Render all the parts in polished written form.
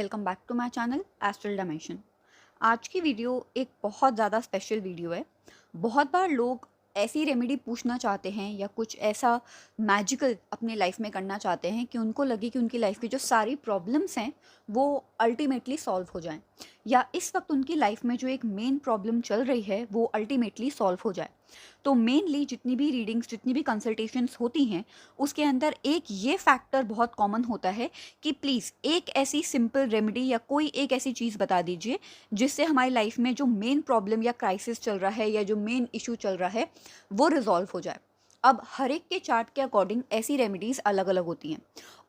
Welcome back to my channel astral dimension. आज की video एक बहुत ज़्यादा स्पेशल वीडियो है। बहुत बार लोग ऐसी रेमेडी पूछना चाहते हैं या कुछ ऐसा मैजिकल अपने लाइफ में करना चाहते हैं कि उनको लगे कि उनकी लाइफ की जो सारी प्रॉब्लम्स हैं वो अल्टीमेटली सॉल्व हो जाएं, या इस वक्त उनकी लाइफ में जो एक मेन प्रॉब्लम चल रही है वो अल्टीमेटली सॉल्व हो जाए। तो मेनली जितनी भी रीडिंग्स, जितनी भी कंसल्टेशंस होती हैं, उसके अंदर एक ये फैक्टर बहुत कॉमन होता है कि प्लीज़ एक ऐसी सिंपल रेमेडी या कोई एक ऐसी चीज़ बता दीजिए जिससे हमारी लाइफ में जो मेन प्रॉब्लम या क्राइसिस चल रहा है या जो मेन इशू चल रहा है वो रिजॉल्व हो जाए। अब हर एक के चार्ट के अकॉर्डिंग ऐसी रेमेडीज़ अलग अलग होती हैं,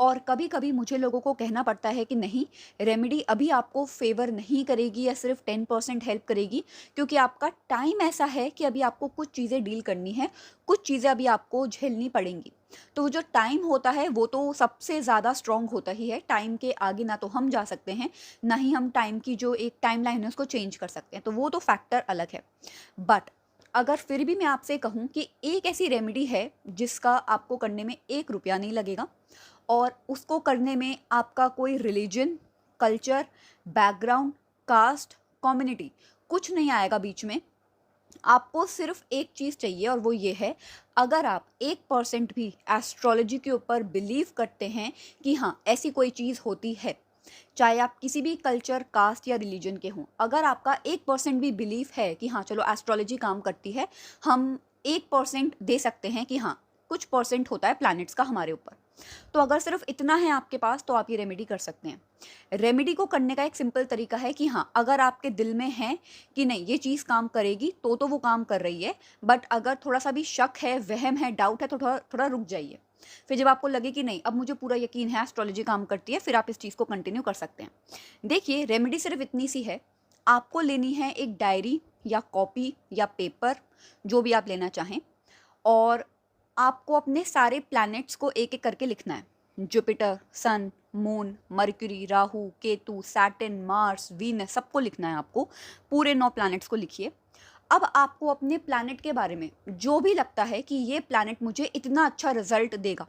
और कभी कभी मुझे लोगों को कहना पड़ता है कि नहीं, रेमेडी अभी आपको फेवर नहीं करेगी या सिर्फ 10% हेल्प करेगी, क्योंकि आपका टाइम ऐसा है कि अभी आपको कुछ चीज़ें डील करनी है, कुछ चीज़ें अभी आपको झेलनी पड़ेंगी। तो वो जो टाइम होता है वो तो सबसे ज़्यादा स्ट्रॉन्ग होता ही है। टाइम के आगे ना तो हम जा सकते हैं, ना ही हम टाइम की जो एक टाइम लाइन है उसको चेंज कर सकते हैं, तो वो तो फैक्टर अलग है। बट अगर फिर भी मैं आपसे कहूँ कि एक ऐसी रेमेडी है जिसका आपको करने में 1 रुपया नहीं लगेगा, और उसको करने में आपका कोई religion, culture, background, caste, community कुछ नहीं आएगा बीच में। आपको सिर्फ एक चीज़ चाहिए और वो ये है, अगर आप 1% भी एस्ट्रोलॉजी के ऊपर बिलीव करते हैं कि हाँ ऐसी कोई चीज़ होती है, चाहे आप किसी भी कल्चर, कास्ट या रिलीजन के हों, अगर आपका 1% भी बिलीफ है कि हाँ चलो एस्ट्रोलॉजी काम करती है, हम 1% दे सकते हैं कि हाँ कुछ परसेंट होता है प्लैनेट्स का हमारे ऊपर, तो अगर सिर्फ इतना है आपके पास तो आप ये रेमेडी कर सकते हैं। रेमेडी को करने का एक सिंपल तरीका है कि हाँ, अगर आपके दिल में है कि नहीं ये चीज़ काम करेगी तो वो काम कर रही है, बट अगर थोड़ा सा भी शक है, वहम है, डाउट है, तो थोड़ा थोड़ा रुक जाइए। फिर जब आपको लगे कि नहीं अब मुझे पूरा यकीन है एस्ट्रोलॉजी काम करती है, फिर आप इस चीज़ को कंटिन्यू कर सकते हैं। देखिए, रेमेडी सिर्फ इतनी सी है। आपको लेनी है एक डायरी या कॉपी या पेपर, जो भी आप लेना चाहें, और आपको अपने सारे प्लैनेट्स को एक एक करके लिखना है। Jupiter, sun, moon, Mercury, Rahu, Ketu, Saturn, Mars, Venus, सबको लिखना है आपको। पूरे 9 प्लैनेट्स को लिखिए। अब आपको अपने प्लैनेट के बारे में जो भी लगता है कि ये प्लैनेट मुझे इतना अच्छा रिजल्ट देगा,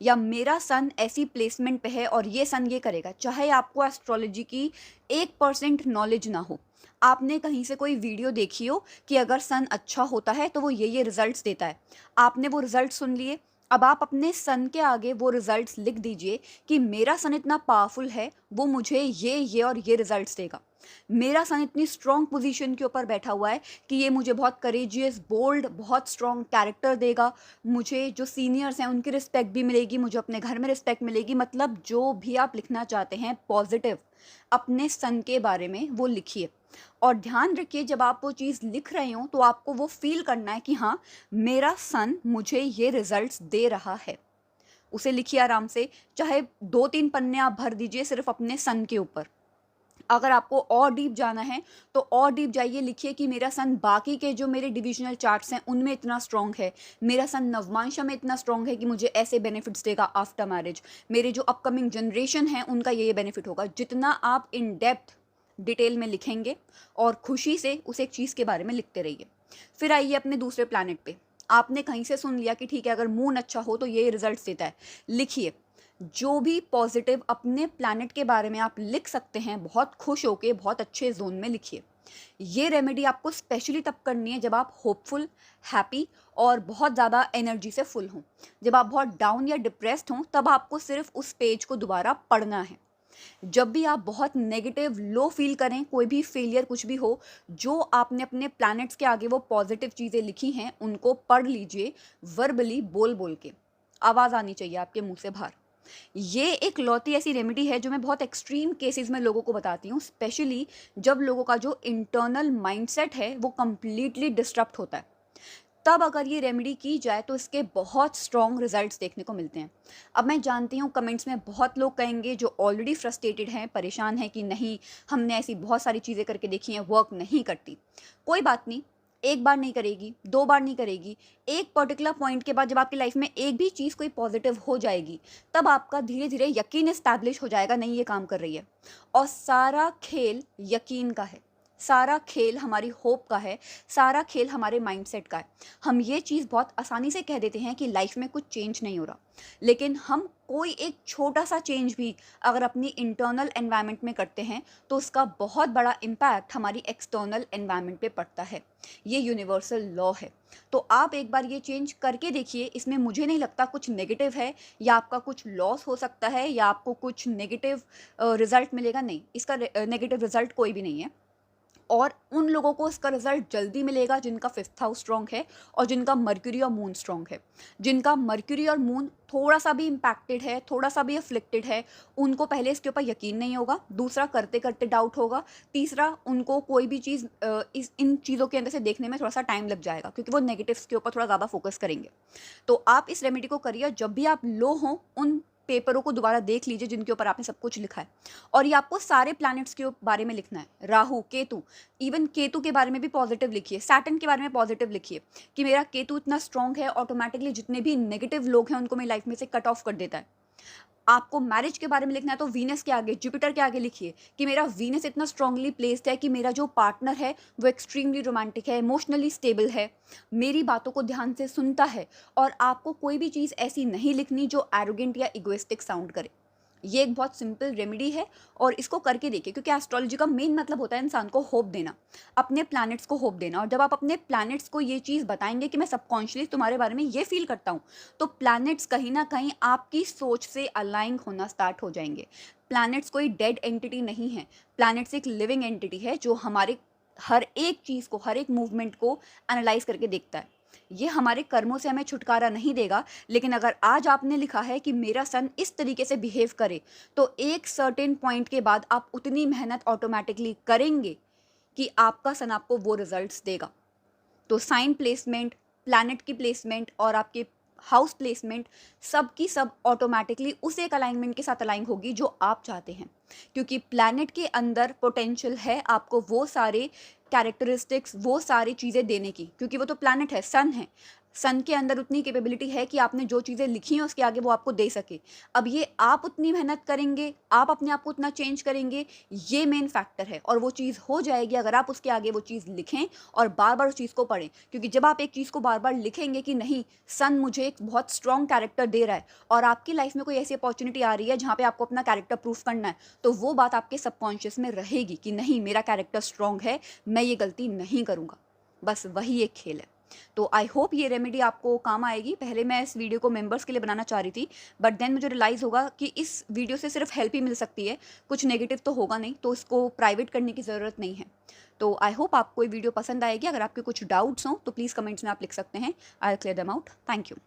या मेरा सन ऐसी प्लेसमेंट पे है और ये सन ये करेगा, चाहे आपको एस्ट्रोलॉजी की 1% नॉलेज ना हो, आपने कहीं से कोई वीडियो देखी हो कि अगर सन अच्छा होता है तो वो ये रिजल्ट्स देता है, आपने वो रिजल्ट सुन लिए, अब आप अपने सन के आगे वो रिजल्ट्स लिख दीजिए कि मेरा सन इतना पावरफुल है, वो मुझे ये और ये रिजल्ट्स देगा। मेरा सन इतनी स्ट्रॉन्ग पोजीशन के ऊपर बैठा हुआ है कि ये मुझे बहुत करेजियस, बोल्ड, बहुत स्ट्रॉन्ग कैरेक्टर देगा। मुझे जो सीनियर्स हैं उनकी रिस्पेक्ट भी मिलेगी, मुझे अपने घर में रिस्पेक्ट मिलेगी। मतलब जो भी आप लिखना चाहते हैं पॉजिटिव अपने सन के बारे में वो लिखिए। और ध्यान रखिए, जब आप वो चीज़ लिख रहे हो तो आपको वो फील करना है कि हाँ मेरा सन मुझे ये रिजल्ट्स दे रहा है। उसे लिखिए आराम से, चाहे 2-3 पन्ने आप भर दीजिए सिर्फ अपने सन के ऊपर। अगर आपको और डीप जाना है तो और डीप जाइए, लिखिए कि मेरा सन बाकी के जो मेरे डिविजनल चार्ट्स हैं उनमें इतना स्ट्रॉन्ग है, मेरा सन नवमांशा में इतना स्ट्रॉन्ग है कि मुझे ऐसे बेनिफिट्स देगा आफ्टर मैरिज, मेरे जो अपकमिंग जनरेशन है उनका ये बेनिफिट होगा। जितना आप इन डेप्थ डिटेल में लिखेंगे और खुशी से उस एक चीज़ के बारे में लिखते रहिए। फिर आइए अपने दूसरे प्लैनेट पे। आपने कहीं से सुन लिया कि ठीक है अगर मून अच्छा हो तो ये रिजल्ट्स देता है, लिखिए जो भी पॉजिटिव अपने प्लैनेट के बारे में आप लिख सकते हैं, बहुत खुश होके बहुत अच्छे जोन में लिखिए। ये रेमेडी आपको स्पेशली तब करनी है जब आप होपफुल, हैप्पी और बहुत ज़्यादा एनर्जी से फुल हों। जब आप बहुत डाउन या डिप्रेस्ड हों तब आपको सिर्फ उस पेज को दोबारा पढ़ना है। जब भी आप बहुत नेगेटिव, लो फील करें, कोई भी फेलियर कुछ भी हो, जो आपने अपने प्लैनेट्स के आगे वो पॉजिटिव चीज़ें लिखी हैं उनको पढ़ लीजिए, वर्बली, बोल बोल के। आवाज़ आनी चाहिए आपके मुंह से बाहर। ये एक लौती ऐसी रेमेडी है जो मैं बहुत एक्सट्रीम केसेस में लोगों को बताती हूँ, स्पेशली जब लोगों का जो इंटरनल माइंडसेट है वो कंप्लीटली डिस्टर्ब होता है। तब अगर ये रेमेडी की जाए तो इसके बहुत स्ट्रॉन्ग रिजल्ट्स देखने को मिलते हैं। अब मैं जानती हूँ कमेंट्स में बहुत लोग कहेंगे जो ऑलरेडी फ्रस्ट्रेटेड हैं, परेशान हैं कि नहीं हमने ऐसी बहुत सारी चीज़ें करके देखी हैं, वर्क नहीं करती। कोई बात नहीं, एक बार नहीं करेगी, 2 बार नहीं करेगी, एक पर्टिकुलर पॉइंट के बाद जब आपकी लाइफ में एक भी चीज़ कोई पॉजिटिव हो जाएगी तब आपका धीरे धीरे यकीन इस्टेब्लिश हो जाएगा, नहीं ये काम कर रही है। और सारा खेल यकीन का है, सारा खेल हमारी होप का है, सारा खेल हमारे माइंडसेट का है। हम ये चीज़ बहुत आसानी से कह देते हैं कि लाइफ में कुछ चेंज नहीं हो रहा, लेकिन हम कोई एक छोटा सा चेंज भी अगर अपनी इंटरनल एनवायरनमेंट में करते हैं तो उसका बहुत बड़ा इम्पैक्ट हमारी एक्सटर्नल एनवायरनमेंट पे पड़ता है। ये यूनिवर्सल लॉ है। तो आप एक बार ये चेंज करके देखिए, इसमें मुझे नहीं लगता कुछ नेगेटिव है या आपका कुछ लॉस हो सकता है या आपको कुछ नेगेटिव रिजल्ट मिलेगा, नहीं, इसका नेगेटिव रिजल्ट कोई भी नहीं है। और उन लोगों को इसका रिजल्ट जल्दी मिलेगा जिनका फिफ्थ हाउस स्ट्रॉन्ग है और जिनका मर्क्यूरी और मून स्ट्रॉन्ग है। जिनका मर्क्यूरी और मून थोड़ा सा भी इम्पैक्टेड है, थोड़ा सा भी अफ्लिक्टेड है, उनको पहले इसके ऊपर यकीन नहीं होगा, दूसरा करते करते डाउट होगा, तीसरा उनको कोई भी चीज़ इन चीज़ों के अंदर से देखने में थोड़ा सा टाइम लग जाएगा क्योंकि वो नेगेटिव्स के ऊपर थोड़ा ज़्यादा फोकस करेंगे। तो आप इस रेमेडी को करिए, जब भी आप लो हों उन पेपरों को दोबारा देख लीजिए जिनके ऊपर आपने सब कुछ लिखा है, और ये आपको सारे प्लैनेट्स के बारे में लिखना है, राहु, केतु, इवन केतु के बारे में भी पॉजिटिव लिखिए, सैटर्न के बारे में पॉजिटिव लिखिए कि मेरा केतु इतना स्ट्रांग है, ऑटोमेटिकली जितने भी नेगेटिव लोग हैं उनको मेरी लाइफ में से कट ऑफ कर देता है। आपको मैरिज के बारे में लिखना है तो वीनस के आगे, जुपिटर के आगे लिखिए कि मेरा वीनस इतना स्ट्रांगली प्लेस्ड है कि मेरा जो पार्टनर है वो एक्सट्रीमली रोमांटिक है, इमोशनली स्टेबल है, मेरी बातों को ध्यान से सुनता है। और आपको कोई भी चीज़ ऐसी नहीं लिखनी जो एरोगेंट या इगोइस्टिक साउंड करे। ये एक बहुत सिंपल रेमेडी है और इसको करके देखिए, क्योंकि एस्ट्रोलॉजी का मेन मतलब होता है इंसान को होप देना, अपने प्लैनेट्स को होप देना। और जब आप अपने प्लैनेट्स को ये चीज़ बताएंगे कि मैं सबकॉन्शियसली तुम्हारे बारे में ये फील करता हूँ, तो प्लैनेट्स कहीं ना कहीं आपकी सोच से अलाइन होना स्टार्ट हो जाएंगे। प्लैनेट्स कोई डेड एंटिटी नहीं है, प्लैनेट्स एक लिविंग एंटिटी है जो हमारे हर एक चीज़ को, हर एक मूवमेंट को एनालाइज करके देखता है। ये हमारे कर्मों से हमें छुटकारा नहीं देगा, लेकिन अगर आज आपने लिखा है कि मेरा सन इस तरीके से बिहेव करे, तो एक सर्टेन पॉइंट के बाद आप उतनी मेहनत ऑटोमेटिकली करेंगे कि आपका सन आपको वो रिजल्ट्स देगा। तो साइन प्लेसमेंट, प्लैनेट की प्लेसमेंट और आपके हाउस प्लेसमेंट सब की सब ऑटोमेटिकली उस एक अलाइनमेंट के साथ अलाइन होगी जो आप चाहते हैं, क्योंकि प्लैनेट के अंदर पोटेंशियल है आपको वो सारे कैरेक्टरिस्टिक्स, वो सारी चीज़ें देने की, क्योंकि वो तो प्लैनेट है, सन है। सन के अंदर उतनी कैपेबिलिटी है कि आपने जो चीज़ें लिखी हैं उसके आगे वो आपको दे सके। अब ये आप उतनी मेहनत करेंगे, आप अपने आप को उतना चेंज करेंगे, ये मेन फैक्टर है, और वो चीज़ हो जाएगी अगर आप उसके आगे वो चीज़ लिखें और बार बार उस चीज़ को पढ़ें। क्योंकि जब आप एक चीज़ को बार बार लिखेंगे कि नहीं, सन मुझे एक बहुत स्ट्रॉन्ग कैरेक्टर दे रहा है और आपकी लाइफ में कोई ऐसी अपॉर्चुनिटी आ रही है जहाँ पे आपको अपना कैरेक्टर प्रूफ करना है, तो वो बात आपके सबकॉन्शियस में रहेगी कि नहीं, मेरा कैरेक्टर स्ट्रॉन्ग है, मैं ये गलती नहीं करूँगा। बस वही एक खेल है। तो आई होप ये रेमेडी आपको काम आएगी। पहले मैं इस वीडियो को मेंबर्स के लिए बनाना चाह रही थी, बट देन मुझे रियलाइज़ होगा कि इस वीडियो से सिर्फ हेल्प ही मिल सकती है, कुछ नेगेटिव तो होगा नहीं, तो इसको प्राइवेट करने की ज़रूरत नहीं है। तो आई होप आपको ये वीडियो पसंद आएगी। अगर आपके कुछ डाउट्स हों तो प्लीज़ कमेंट्स में आप लिख सकते हैं, I will clear them out. Thank you.